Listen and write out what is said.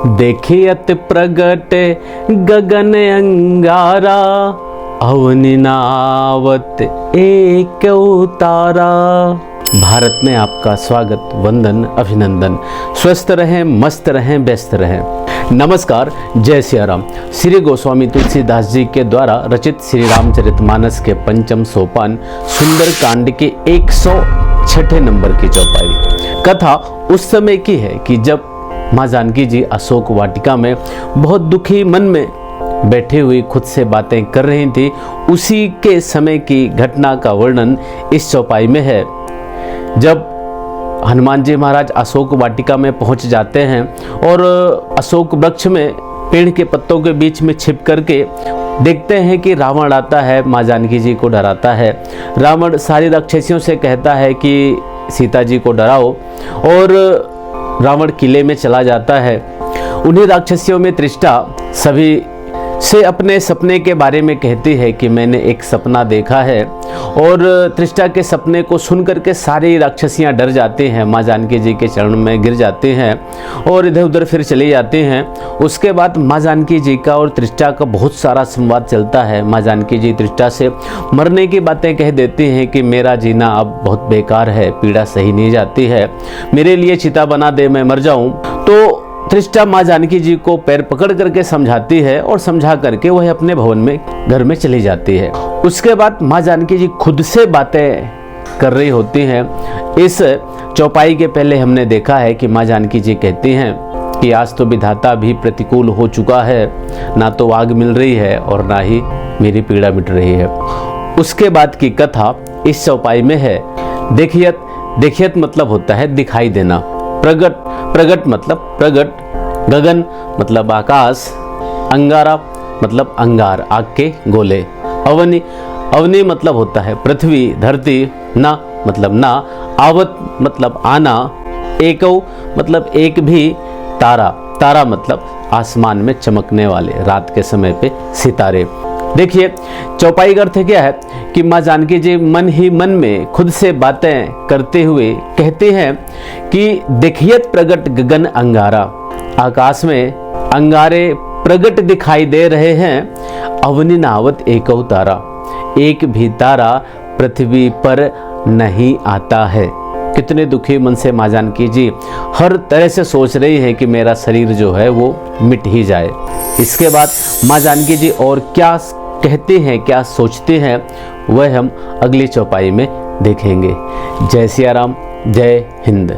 देखियत प्रगट गगन अंगारा, अवनि नावत एक तारा। भारत में आपका स्वागत, वंदन, अभिनंदन। स्वस्थ रहें, मस्त रहें, व्यस्त रहें। नमस्कार, जय सिया राम। श्री गोस्वामी तुलसीदास जी के द्वारा रचित श्री रामचरितमानस के पंचम सोपान सुंदर कांड के 106 नंबर की चौपाई। कथा उस समय की है कि जब माँ जानकी जी अशोक वाटिका में बहुत दुखी मन में बैठी हुई खुद से बातें कर रही थी। उसी के समय की घटना का वर्णन इस चौपाई में है। जब हनुमान जी महाराज अशोक वाटिका में पहुंच जाते हैं और अशोक वृक्ष में पेड़ के पत्तों के बीच में छिप करके देखते हैं कि रावण आता है, माँ जानकी जी को डराता है। रावण सारी राक्षसियों से कहता है कि सीता जी को डराओ और रावण किले में चला जाता है। उन्हीं राक्षसियों में त्रिष्टा सभी से अपने सपने के बारे में कहती है कि मैंने एक सपना देखा है, और त्रिष्टा के सपने को सुन करके सारी राक्षसियां डर जाती हैं, माँ जानकी जी के चरण में गिर जाती हैं और इधर उधर फिर चली जाती हैं। उसके बाद माँ जानकी जी का और त्रिष्टा का बहुत सारा संवाद चलता है। माँ जानकी जी त्रिष्टा से मरने की बातें कह देती हैं कि मेरा जीना अब बहुत बेकार है, पीड़ा सही नहीं जाती है, मेरे लिए चिता बना दे, मैं मर जाऊं। तो त्रिष्टा माँ जानकी जी को पैर पकड़ करके समझाती है और समझा करके वह अपने भवन में घर में चली जाती है। उसके बाद माँ जानकी जी खुद से बातें कर रही होती हैं। इस चौपाई के पहले हमने देखा है कि माँ जानकी जी कहती हैं कि आज तो विधाता भी प्रतिकूल हो चुका है, ना तो आग मिल रही है और ना ही मेरी पीड़ा मिट रही है। उसके बाद की कथा इस चौपाई में है। देखियत मतलब होता है दिखाई देना, प्रगट मतलब प्रगट, गगन मतलब आकाश, अंगारा मतलब अंगार, आग के गोले, अवनि मतलब होता है पृथ्वी, धरती, ना मतलब ना, आवत मतलब आना, एकौ मतलब एक भी, तारा मतलब आसमान में चमकने वाले रात के समय पे सितारे। देखिए चौपाई का अर्थ क्या है कि माँ जानकी जी मन ही मन में खुद से बातें करते हुए कहते हैं कि देखियत प्रगट गगन अंगारा, आकाश में अंगारे प्रगट दिखाई दे रहे हैं, अवनि नावत एकौ तारा, एक भी तारा पृथ्वी पर नहीं आता है। कितने दुखी मन से माँ जानकी जी हर तरह से सोच रही है कि मेरा शरीर जो है वो मिट ही जाए। इसके बाद माँ जानकी जी और क्या कहते हैं, क्या सोचते हैं, वह हम अगली चौपाई में देखेंगे। जय सिया राम, जय हिंद।